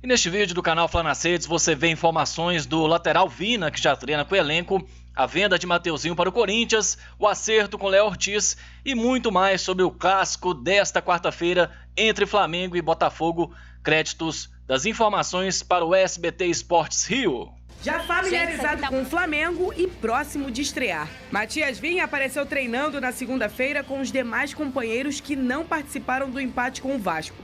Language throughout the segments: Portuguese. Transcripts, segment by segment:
E neste vídeo do canal Fla nas Redes você vê informações do lateral Vina, que já treina com o elenco, a venda de Mateuzinho para o Corinthians, o acerto com Léo Ortiz e muito mais sobre o clássico desta quarta-feira entre Flamengo e Botafogo. Créditos das informações para o SBT Esportes Rio. Já familiarizado com o Flamengo e próximo de estrear. Matias Vinha apareceu treinando na segunda-feira com os demais companheiros que não participaram do empate com o Vasco.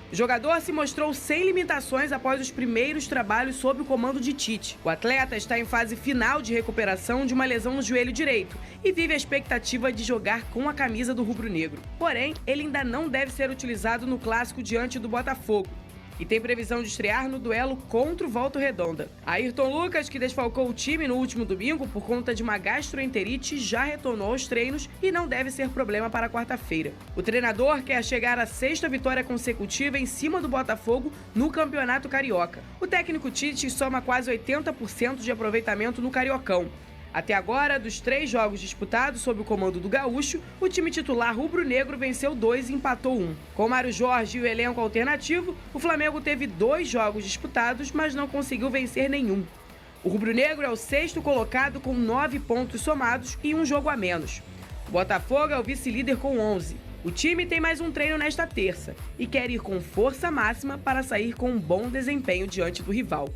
O jogador se mostrou sem limitações após os primeiros trabalhos sob o comando de Tite. O atleta está em fase final de recuperação de uma lesão no joelho direito e vive a expectativa de jogar com a camisa do rubro-negro. Porém, ele ainda não deve ser utilizado no clássico diante do Botafogo e tem previsão de estrear no duelo contra o Volta Redonda. Ayrton Lucas, que desfalcou o time no último domingo por conta de uma gastroenterite, já retornou aos treinos e não deve ser problema para quarta-feira. O treinador quer chegar à 6ª vitória consecutiva em cima do Botafogo no Campeonato Carioca. O técnico Tite soma quase 80% de aproveitamento no Cariocão. Até agora, dos 3 jogos disputados sob o comando do Gaúcho, o time titular rubro-negro venceu 2 e empatou 1. Com Mário Jorge e o elenco alternativo, o Flamengo teve 2 jogos disputados, mas não conseguiu vencer nenhum. O rubro-negro é o 6º colocado com 9 pontos somados e 1 jogo a menos. O Botafogo é o vice-líder com 11. O time tem mais um treino nesta terça e quer ir com força máxima para sair com um bom desempenho diante do rival.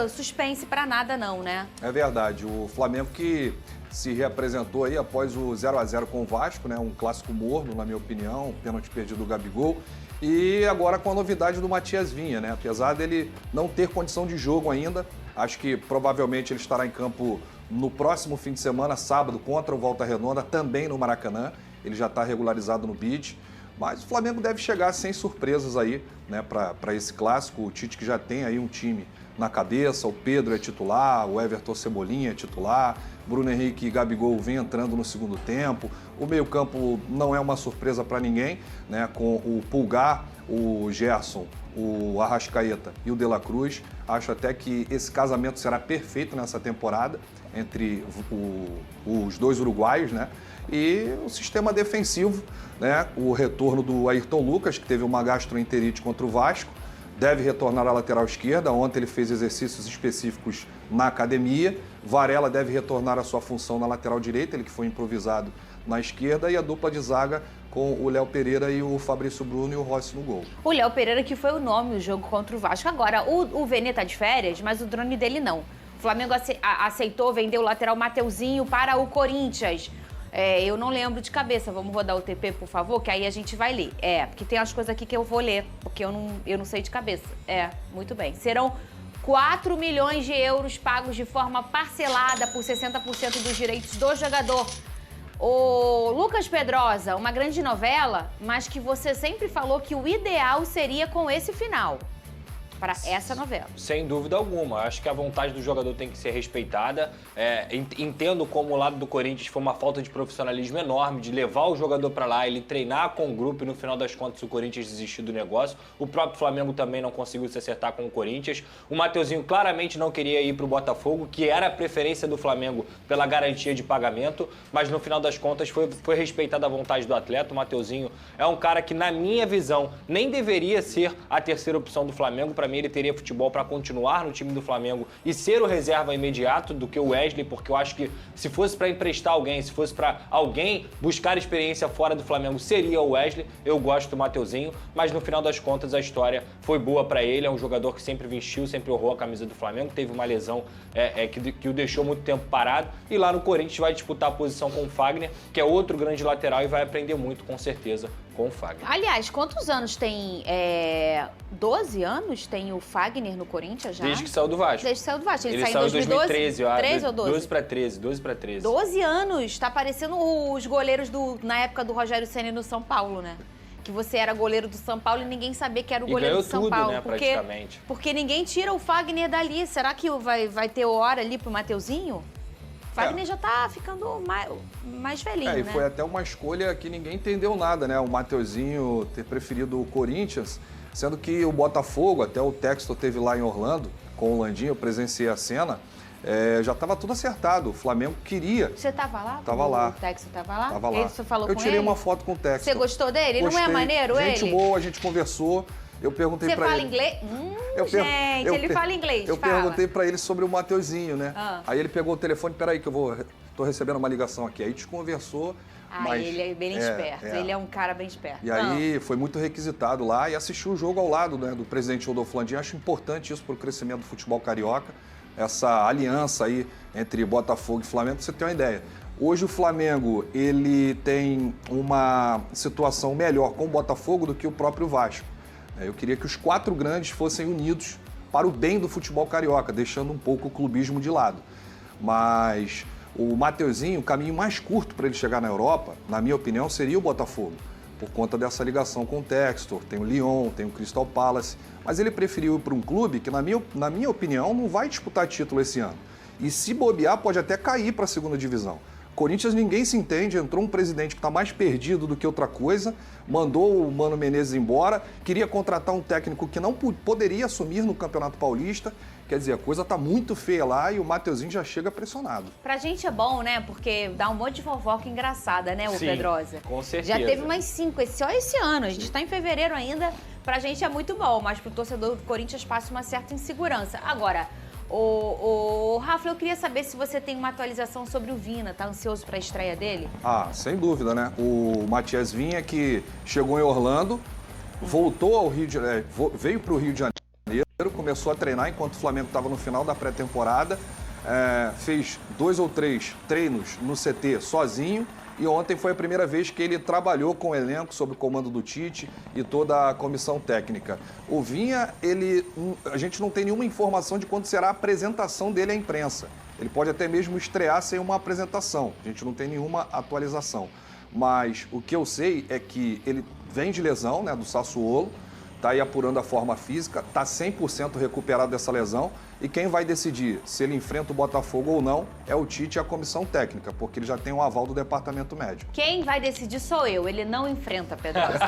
Suspense pra nada não, né? É verdade. O Flamengo que se reapresentou aí após o 0-0 com o Vasco, né? Um clássico morno, na minha opinião, pênalti perdido do Gabigol. E agora com a novidade do Matias Vinha, né? Apesar dele não ter condição de jogo ainda, acho que provavelmente ele estará em campo no próximo fim de semana, sábado, contra o Volta Redonda, também no Maracanã. Ele já está regularizado no BID. Mas o Flamengo deve chegar sem surpresas aí, né, para esse clássico. O Tite que já tem aí um time na cabeça, o Pedro é titular, o Everton Cebolinha é titular, Bruno Henrique e Gabigol vem entrando no segundo tempo. O meio-campo não é uma surpresa para ninguém, né, com o Pulgar, o Gerson, o Arrascaeta e o De La Cruz. Acho até que esse casamento será perfeito nessa temporada entre os dois uruguaios, né? E o sistema defensivo, né? O retorno do Ayrton Lucas, que teve uma gastroenterite contra o Vasco, deve retornar à lateral esquerda. Ontem ele fez exercícios específicos na academia. Varela deve retornar à sua função na lateral direita, ele que foi improvisado na esquerda. E a dupla de zaga com o Léo Pereira e o Fabrício Bruno e o Rossi no gol. O Léo Pereira que foi o nome do jogo contra o Vasco. Agora, o Vene tá de férias, mas o drone dele não. O Flamengo aceitou vender o lateral Mateuzinho para o Corinthians. Eu não lembro de cabeça. Vamos rodar o TP, por favor, que aí a gente vai ler. Porque tem umas coisas aqui que eu vou ler, porque eu não sei de cabeça. Muito bem. Serão 4 milhões de euros pagos de forma parcelada por 60% dos direitos do jogador. O Lucas Pedrosa, uma grande novela, mas que você sempre falou que o ideal seria com esse final. Para essa novela. Sem dúvida alguma. Acho que a vontade do jogador tem que ser respeitada. Entendo como o lado do Corinthians foi uma falta de profissionalismo enorme, de levar o jogador para lá, ele treinar com o grupo e no final das contas o Corinthians desistiu do negócio. O próprio Flamengo também não conseguiu se acertar com o Corinthians. O Mateuzinho claramente não queria ir para o Botafogo, que era a preferência do Flamengo pela garantia de pagamento, mas no final das contas foi respeitada a vontade do atleta. O Mateuzinho é um cara que, na minha visão, nem deveria ser a terceira opção do Flamengo. Para mim, ele teria futebol para continuar no time do Flamengo e ser o reserva imediato do que o Wesley, porque eu acho que se fosse para emprestar alguém, se fosse para alguém buscar experiência fora do Flamengo, seria o Wesley. Eu gosto do Mateuzinho, mas no final das contas a história foi boa para ele. É um jogador que sempre vestiu, sempre honrou a camisa do Flamengo, teve uma lesão que o deixou muito tempo parado, e lá no Corinthians vai disputar a posição com o Fagner, que é outro grande lateral, e vai aprender muito, com certeza, com o Fagner. Aliás, quantos anos tem? 12 anos tem o Fagner no Corinthians já? Desde que saiu do Vasco. Desde que saiu do Vasco. Ele saiu em 2013, eu acho. 13 ou 12? 12 para 13, 12 para 13. 12 anos. Tá parecendo os goleiros na época do Rogério Ceni no São Paulo, né? Que você era goleiro do São Paulo e ninguém sabia que era o goleiro do São Paulo. Né, praticamente. Porque ninguém tira o Fagner dali. Será que vai ter hora ali pro Mateuzinho? Fagner já tá ficando mais velhinho, né? E foi até uma escolha que ninguém entendeu nada, né? O Mateuzinho ter preferido o Corinthians, sendo que o Botafogo, até o Textor teve lá em Orlando, com o Landinho, eu presenciei a cena, já estava tudo acertado. O Flamengo queria. Você estava lá? Tava lá. O Textor estava lá? Tava lá. Ele, você falou com ele? Eu tirei uma foto com o Textor. Você gostou dele? Ele não é maneiro, Gente boa, a gente conversou. Eu perguntei Você pra ele... fala inglês? Ele fala inglês, Eu perguntei pra ele sobre o Mateuzinho, né? Aí ele pegou o telefone, peraí que tô recebendo uma ligação aqui. Aí desconversou. Mas ele é bem esperto, ele é um cara bem esperto. E aí foi muito requisitado lá e assistiu o jogo ao lado, né, do presidente Rodolfo Landim. Acho importante isso para o crescimento do futebol carioca, essa aliança aí entre Botafogo e Flamengo, pra você ter uma ideia. Hoje o Flamengo, ele tem uma situação melhor com o Botafogo do que o próprio Vasco. Eu queria que os 4 grandes fossem unidos para o bem do futebol carioca, deixando um pouco o clubismo de lado. Mas o Mateuzinho, o caminho mais curto para ele chegar na Europa, na minha opinião, seria o Botafogo, por conta dessa ligação com o Textor, tem o Lyon, tem o Crystal Palace, mas ele preferiu ir para um clube que, na minha opinião, não vai disputar título esse ano. E se bobear, pode até cair para a segunda divisão. Corinthians ninguém se entende, entrou um presidente que está mais perdido do que outra coisa, mandou o Mano Menezes embora, queria contratar um técnico que não poderia assumir no Campeonato Paulista. Quer dizer, a coisa tá muito feia lá e o Mateuzinho já chega pressionado. Pra gente é bom, né? Porque dá um monte de fofoca engraçada, né, o Pedrosa? Com certeza. Já teve mais 5 só esse ano. A gente tá em fevereiro ainda. Pra gente é muito bom, mas pro torcedor do Corinthians passa uma certa insegurança. Agora, Rafa, eu queria saber se você tem uma atualização sobre o Vina. Tá ansioso pra estreia dele? Sem dúvida, né? O Matias Vinha, que chegou em Orlando, voltou ao Rio de Janeiro, veio pro Rio de Janeiro, começou a treinar enquanto o Flamengo estava no final da pré-temporada, fez 2 ou 3 treinos no CT sozinho e ontem foi a primeira vez que ele trabalhou com o elenco sob o comando do Tite e toda a comissão técnica. O Vinha, a gente não tem nenhuma informação de quando será a apresentação dele à imprensa. Ele pode até mesmo estrear sem uma apresentação, a gente não tem nenhuma atualização. Mas o que eu sei é que ele vem de lesão, né, do Sassuolo, está aí apurando a forma física, está 100% recuperado dessa lesão e quem vai decidir se ele enfrenta o Botafogo ou não é o Tite e a comissão técnica, porque ele já tem o aval do departamento médico. Quem vai decidir sou eu, ele não enfrenta, Pedrosa.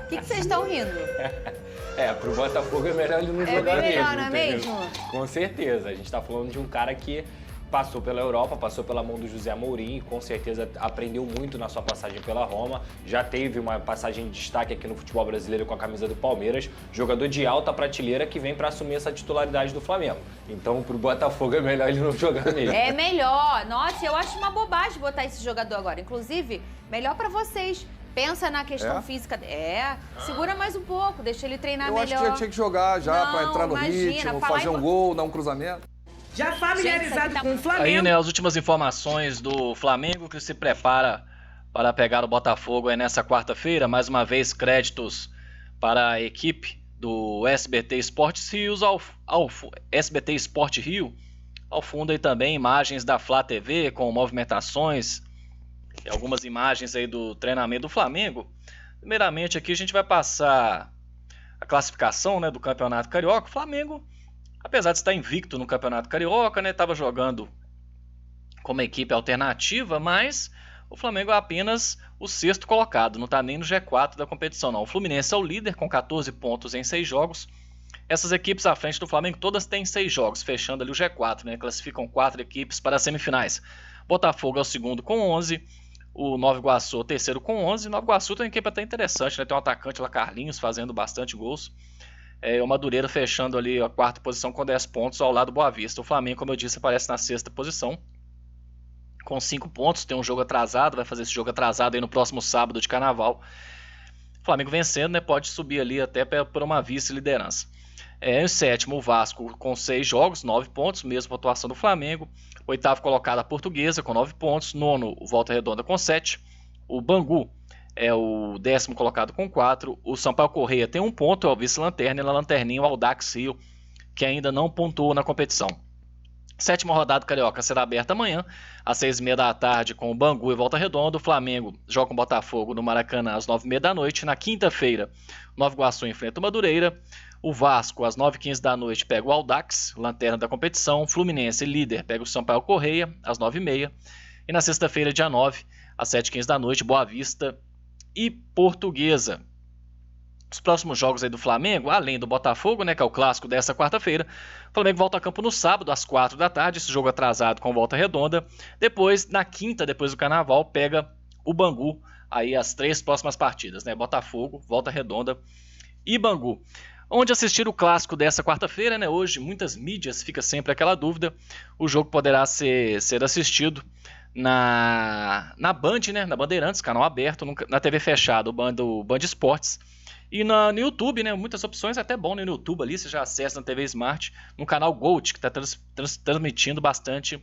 O que vocês estão rindo? Pro Botafogo é melhor ele não jogar bem melhor, mesmo, não é entendeu? mesmo? Com certeza, a gente tá falando de um cara que passou pela Europa, passou pela mão do José Mourinho, com certeza aprendeu muito na sua passagem pela Roma, já teve uma passagem de destaque aqui no futebol brasileiro com a camisa do Palmeiras, jogador de alta prateleira que vem para assumir essa titularidade do Flamengo. Então, pro Botafogo é melhor ele não jogar mesmo. É melhor. Nossa, eu acho uma bobagem botar esse jogador agora. Inclusive, melhor para vocês. Pensa na questão física. Segura mais um pouco, deixa ele treinar melhor. Eu acho que já tinha que jogar para entrar no ritmo, fazer um gol, dar um cruzamento. Já familiarizado com o Flamengo. Aí, né, as últimas informações do Flamengo que se prepara para pegar o Botafogo nessa quarta-feira. Mais uma vez, créditos para a equipe do SBT Esportes Rios, SBT Esporte Rio. Ao fundo aí também imagens da Flá TV com movimentações e algumas imagens aí do treinamento do Flamengo. Primeiramente aqui a gente vai passar a classificação, né, do Campeonato Carioca. O Flamengo, apesar de estar invicto no Campeonato Carioca, né, estava jogando como equipe alternativa, mas o Flamengo é apenas o 6º colocado, não está nem no G4 da competição não. O Fluminense é o líder com 14 pontos em 6 jogos. Essas equipes à frente do Flamengo todas têm 6 jogos, fechando ali o G4, né, classificam 4 equipes para as semifinais. Botafogo é o 2º com 11, o Nova Iguaçu é o 3º com 11. O Nova Iguaçu tem uma equipe até interessante, né, tem um atacante lá, Carlinhos, fazendo bastante gols. O Madureira fechando ali a 4ª posição com 10 pontos ao lado do Boa Vista. O Flamengo, como eu disse, aparece na 6ª posição com 5 pontos. Tem um jogo atrasado, vai fazer esse jogo atrasado aí no próximo sábado de Carnaval. O Flamengo vencendo, né, pode subir ali até por uma vice-liderança. Em 7º, o Vasco com 6 jogos, 9 pontos, mesma pontuação do Flamengo. 8º colocado a Portuguesa com 9 pontos. 9º, o Volta Redonda com 7. O Bangu é o 10º colocado com 4. O Sampaio Corrêa tem 1 ponto, é o vice-lanterna. E na lanterninha o Audax Rio, que ainda não pontuou na competição. 7ª rodada carioca será aberta amanhã, às 6h30 da tarde, com o Bangu e Volta Redonda. O Flamengo joga com o Botafogo no Maracanã às 9h30 da noite. Na quinta-feira, o Nova Iguaçu enfrenta o Madureira. O Vasco, às 9h15 da noite, pega o Audax, lanterna da competição. O Fluminense, líder, pega o Sampaio Corrêa, às 9h30. E na sexta-feira, dia 9, às 7h15 da noite, Boa Vista e Portuguesa. Os próximos jogos aí do Flamengo, além do Botafogo, né, que é o clássico dessa quarta-feira, o Flamengo volta a campo no sábado, às 4 da tarde, esse jogo atrasado com Volta Redonda. Depois, na quinta, depois do Carnaval, pega o Bangu, aí as 3 próximas partidas, né, Botafogo, Volta Redonda e Bangu. Onde assistir o clássico dessa quarta-feira, né? Hoje, muitas mídias, fica sempre aquela dúvida. O jogo poderá ser assistido na Band, né? Na Bandeirantes, canal aberto, na TV fechada, o Band Esportes. E no YouTube, né? Muitas opções, até bom, né? No YouTube ali, você já acessa na TV Smart, no canal Gold, que está transmitindo bastante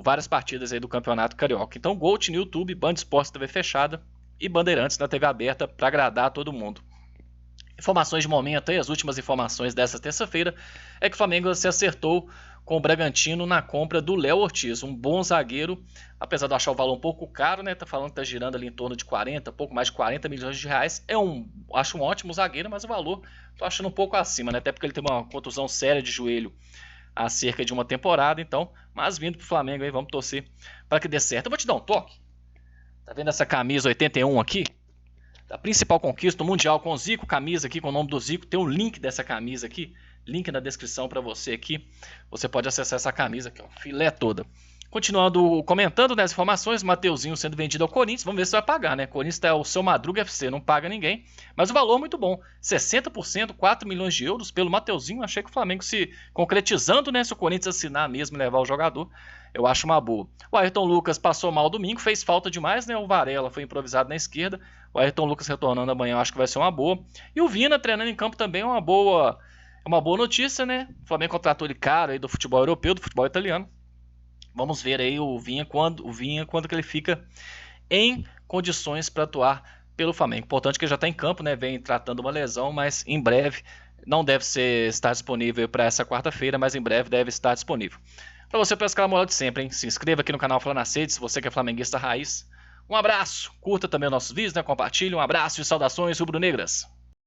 várias partidas aí do Campeonato Carioca. Então, Gold no YouTube, Band Esportes TV fechada e Bandeirantes na TV aberta para agradar a todo mundo. Informações de momento aí, as últimas informações dessa terça-feira é que o Flamengo se acertou com o Bragantino na compra do Léo Ortiz, um bom zagueiro, apesar de eu achar o valor um pouco caro, né? Tá falando que tá girando ali em torno de 40, pouco mais de 40 milhões de reais. Acho um ótimo zagueiro, mas o valor tô achando um pouco acima, né? Até porque ele teve uma contusão séria de joelho há cerca de uma temporada, então, mas vindo pro Flamengo aí, vamos torcer para que dê certo. Eu vou te dar um toque. Tá vendo essa camisa 81 aqui? Da principal conquista mundial com o Zico, camisa aqui com o nome do Zico, tem um link dessa camisa aqui, link na descrição para você aqui, você pode acessar essa camisa aqui, ó, filé toda. Continuando comentando nas informações, Mateuzinho sendo vendido ao Corinthians, vamos ver se vai pagar, né? Corinthians é o seu Madruga FC, não paga ninguém, mas o valor é muito bom, 60%, 4 milhões de euros pelo Mateuzinho, achei que o Flamengo se concretizando, né? Se o Corinthians assinar mesmo e levar o jogador, eu acho uma boa. O Ayrton Lucas passou mal domingo, fez falta demais, né? O Varela foi improvisado na esquerda, o Ayrton Lucas retornando amanhã, eu acho que vai ser uma boa. E o Vina treinando em campo também é uma boa notícia, né? O Flamengo contratou ele caro aí do futebol europeu, do futebol italiano. Vamos ver aí o Vinha quando que ele fica em condições para atuar pelo Flamengo. Importante que ele já está em campo, né? Vem tratando uma lesão, mas em breve não deve estar disponível para essa quarta-feira, mas em breve deve estar disponível. Para você pescar a moral de sempre, hein? Se inscreva aqui no canal Fla na Sede, se você que é flamenguista raiz. Um abraço, curta também os nossos vídeos, né? Compartilhe, um abraço e saudações rubro-negras.